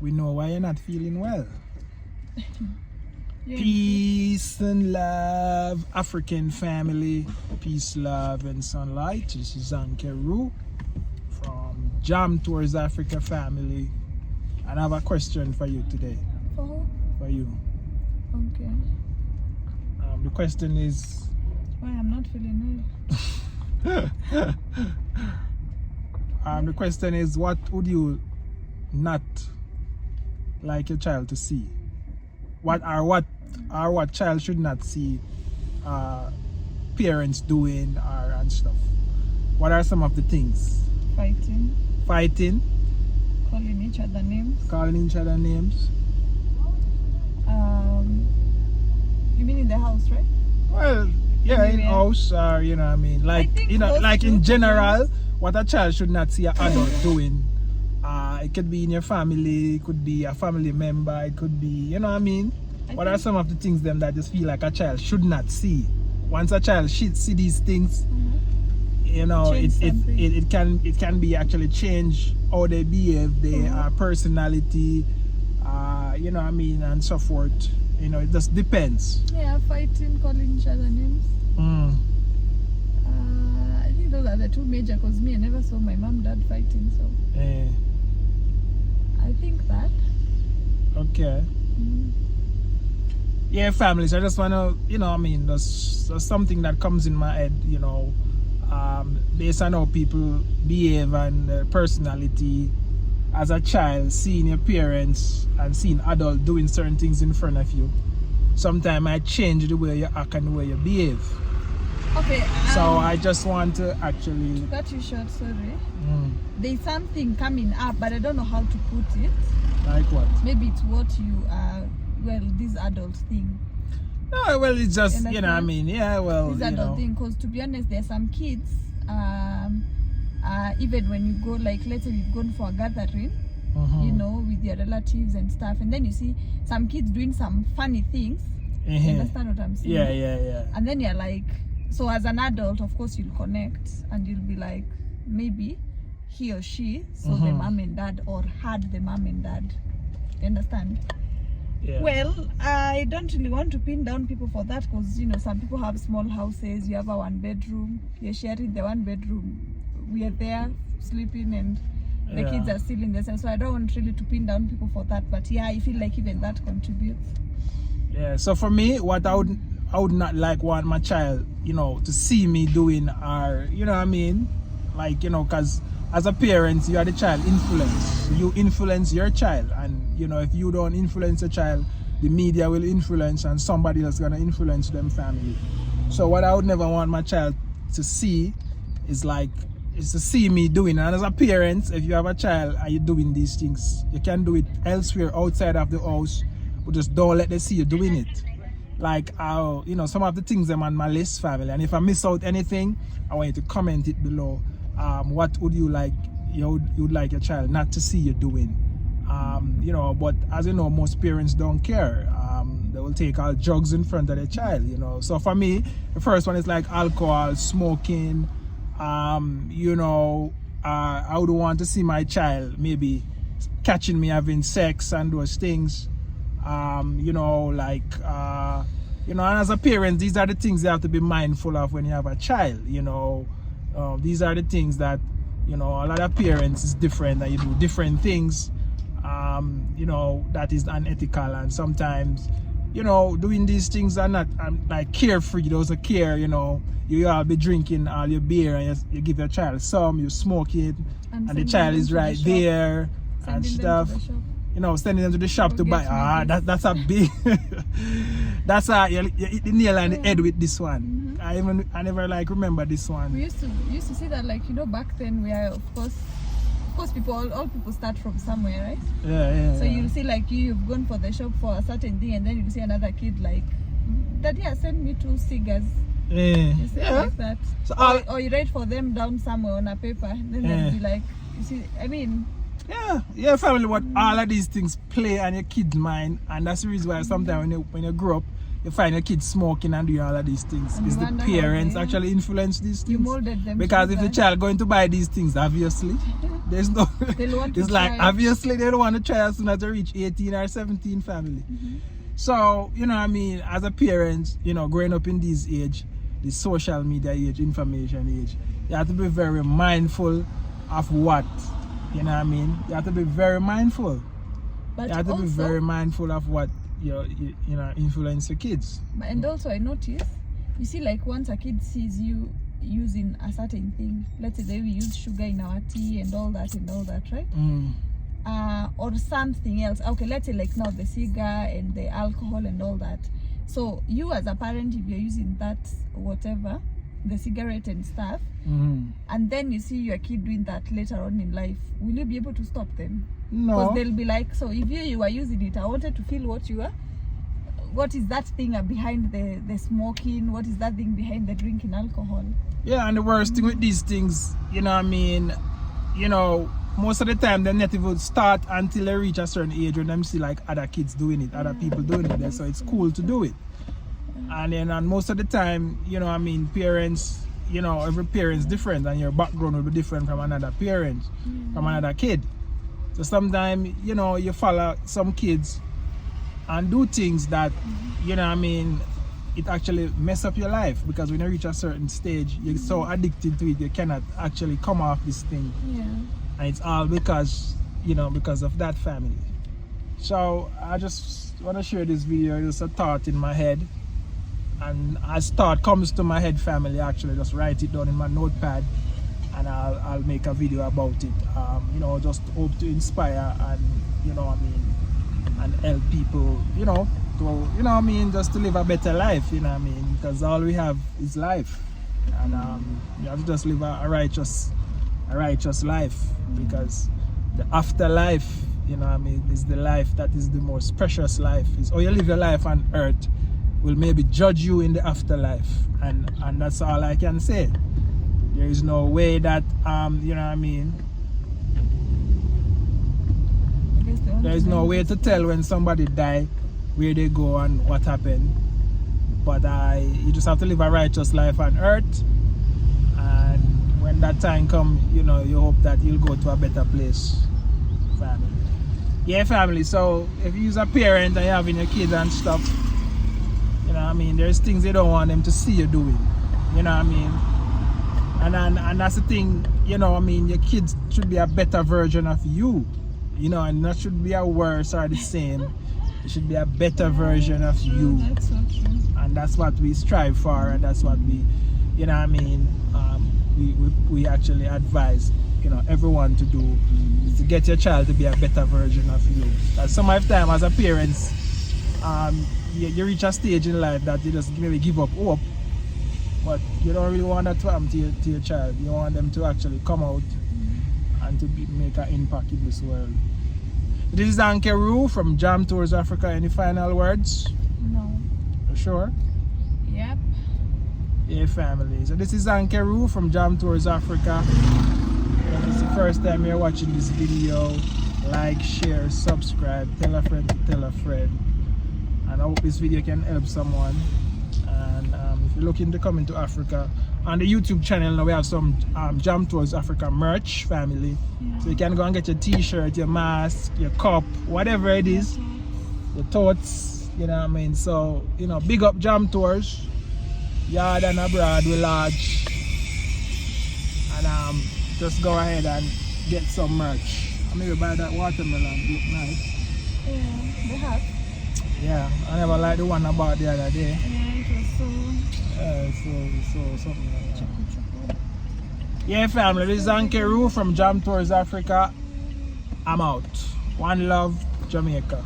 we know why you're not feeling well. Yeah. Peace and love, African family. Peace, love, and sunlight. This is Ankeru from Jam Tours Africa family. And I have a question for you today. Oh, For you. okay. The question is, Why I'm not feeling well. the question is, what would you not like your child to see? What child should not see parents doing and stuff? What are some of the things? Fighting, Fighting, calling each other names. calling each other names. You mean in the house, right? Well, yeah, in Anywhere. house, or you know what I mean, like think you know, those like two in things- general, what a child should not see an adult doing. It could be in your family, it could be a family member, it could be, you know what I mean. What are think- some of the things them that just feel like a child should not see? Once a child should see these things, you know, Change something. it can be actually change how they behave, their personality, you know what I mean, and so forth. You know, it just depends. Yeah, fighting, calling each other names. I think those are the two major, because me, I never saw my mom, dad fighting, so Eh, I think that. okay. Yeah, families. I just wanna, you know, I mean, there's something that comes in my head, you know, based on how people behave and their personality. As a child, seeing your parents and seeing adults doing certain things in front of you, sometimes I change the way you act and the way you behave. Okay, So I just want to actually. to cut you short, sorry. Mm, There's something coming up, but I don't know how to put it. like what? Maybe it's what you this adult thing. No, well, it's just, you know, I Understand? mean, yeah, well, This you adult know. thing, because to be honest, there are some kids, even when you go, like, let's say you've gone for a gathering, Mhm. you know, with your relatives and stuff, and then you see some kids doing some funny things. You Mhm. understand what I'm saying? Yeah. And then you're like, so as an adult, of course, you'll connect and you'll be like, maybe he or she saw the mom and dad or had the mom and dad. You understand? Yeah. Well, I don't really want to pin down people for that, because, you know, some people have small houses. You have a 1 bedroom, you're sharing the 1 bedroom. We are there sleeping and the Yeah. kids are still in the same. So I don't want really to pin down people for that. But yeah, I feel like even that contributes. Yeah, so for me, what I would not want my child, you know, to see me doing, or you know what I mean, like, you know, because as a parent, you are the child influence. You influence your child, and you know, if you don't influence a child, the media will influence, and somebody else gonna influence them family. So what I would never want my child to see is to see me doing. And as a parent, if you have a child and you're doing these things, you can do it elsewhere outside of the house, but just don't let them see you doing it. Like how, you know, some of the things I'm on my list, family. And if I miss out anything, I want you to comment it below. What would you like? You'd like your child not to see you doing. You know, but as you know, most parents don't care. They will take all drugs in front of their child. You know, so for me, the first one is like alcohol, smoking. You know, I would want to see my child maybe catching me having sex and those things. You know, like, you know, and as a parent, these are the things you have to be mindful of when you have a child. You know, these are the things that, you know, a lot of parents is different, and you do different things, you know, that is unethical, and sometimes, you know, doing these things are not like carefree. Those are care, you know. You all be drinking all your beer, and you give your child some, you smoke it, and the sending child them is to the right shop. there and Sending them stuff. to the shop. You know, sending them to the shop Go to buy. get me this. That's a big. That's you hit the nail on the head with this one. I never like remember this one. We used to see that, like, you know, back then we are, of course people, all people start from somewhere, right? Yeah. So you'll see, like, you've gone for the shop for a certain thing, and then you'll see another kid like, Daddy, send me 2 cigars. Yeah. You see, like that. So or you write for them down somewhere on a paper, and then they'll be like, you see, I mean, yeah, family. What all of these things play on your kid's mind, and that's the reason why sometimes when you grow up, you find your kids smoking and doing all of these things. And It's you the wonder how parents they- actually influence these You things. molded them. Because to if do the that. child going to buy these things, obviously, there's no. They'll want to It's like try. obviously they don't want to try as soon as they reach 18 or 17 family. So, you know what I mean, as a parent, you know, growing up in this age, the social media age, information age, you have to be very mindful of what, you know what I mean? You have to be very mindful. But You have to also, be very mindful of what you know influence your kids. and also I notice, you see, like once a kid sees you using a certain thing, let's say we use sugar in our tea and all that, right? Or something else. Okay, let's say like now the cigar and the alcohol and all that. So you as a parent, if you're using that whatever, the cigarette and stuff, and then you see your kid doing that later on in life, will you be able to stop them? Because No. they'll be like, so if you were using it, I wanted to feel what you are. What is that thing behind the smoking? What is that thing behind the drinking alcohol? Yeah, and the worst thing with these things, you know what I mean, you know, most of the time they not even start until they reach a certain age when them see like other kids doing it, other people doing it there, so it's cool to do it. And then and most of the time, you know what I mean, parents, you know, every parent's different and your background will be different from another parent, from another kid. So sometimes, you know, you follow some kids and do things that, you know what I mean, it actually mess up your life, because when you reach a certain stage, you're so addicted to it, you cannot actually come off this thing. Yeah. And it's all because, you know, because of that family. So I just want to share this video, just a thought in my head. And as thought comes to my head, family, actually just write it down in my notepad and I'll make a video about it. You know, just hope to inspire and, you know what I mean, and help people, you know, to, you know what I mean, just to live a better life, you know what I mean, because all we have is life. And you have to just live a righteous life, because the afterlife, you know what I mean, is the life that is the most precious life. Is how you live your life on earth will maybe judge you in the afterlife, and that's all I can say. There is no way that you know what I mean, I guess the only there is no thing way is- to tell when somebody die where they go and what happened. But you just have to live a righteous life on earth, and when that time come, you know, you hope that you'll go to a better place. Family. Yeah, family. So if you're a parent and you're having your kids and stuff, you know what I mean, there's things you don't want them to see you doing. You know what I mean? And that's the thing, you know what I mean, your kids should be a better version of you. You know, and not should be a worse or the same. It should be a better version of you. That's so true. And that's what we strive for, and that's what we, you know what I mean, we actually advise, you know, everyone to do, is to get your child to be a better version of you. Because some of the time as a parent, you reach a stage in life that you just maybe give up hope, but you don't really want that to happen to your child. You want them to actually come out and to make an impact in this world. This is Ankeru from Jam Tours Africa. Any final words? No. You sure? Yep. Yeah, family. So this is Ankeru from Jam Tours Africa. If it's the first time you're watching this video, like, share, subscribe, tell a friend to tell a friend. And I hope this video can help someone. And if you're looking to come into Africa, on the YouTube channel now we have some Jam Tours Africa merch, family. Yeah. So you can go and get your t-shirt, your mask, your cup, whatever it is, your totes, you know what I mean. So, you know, big up Jam Tours. Yard and abroad we large. And just go ahead and get some merch. I maybe buy that watermelon, it look nice. Yeah, they have. Yeah, I never liked the one about the other day. Yeah, it was so So something like that. choco. Yeah, family, this is Ankeru from Jam Tours Africa. I'm out. One love, Jamaica.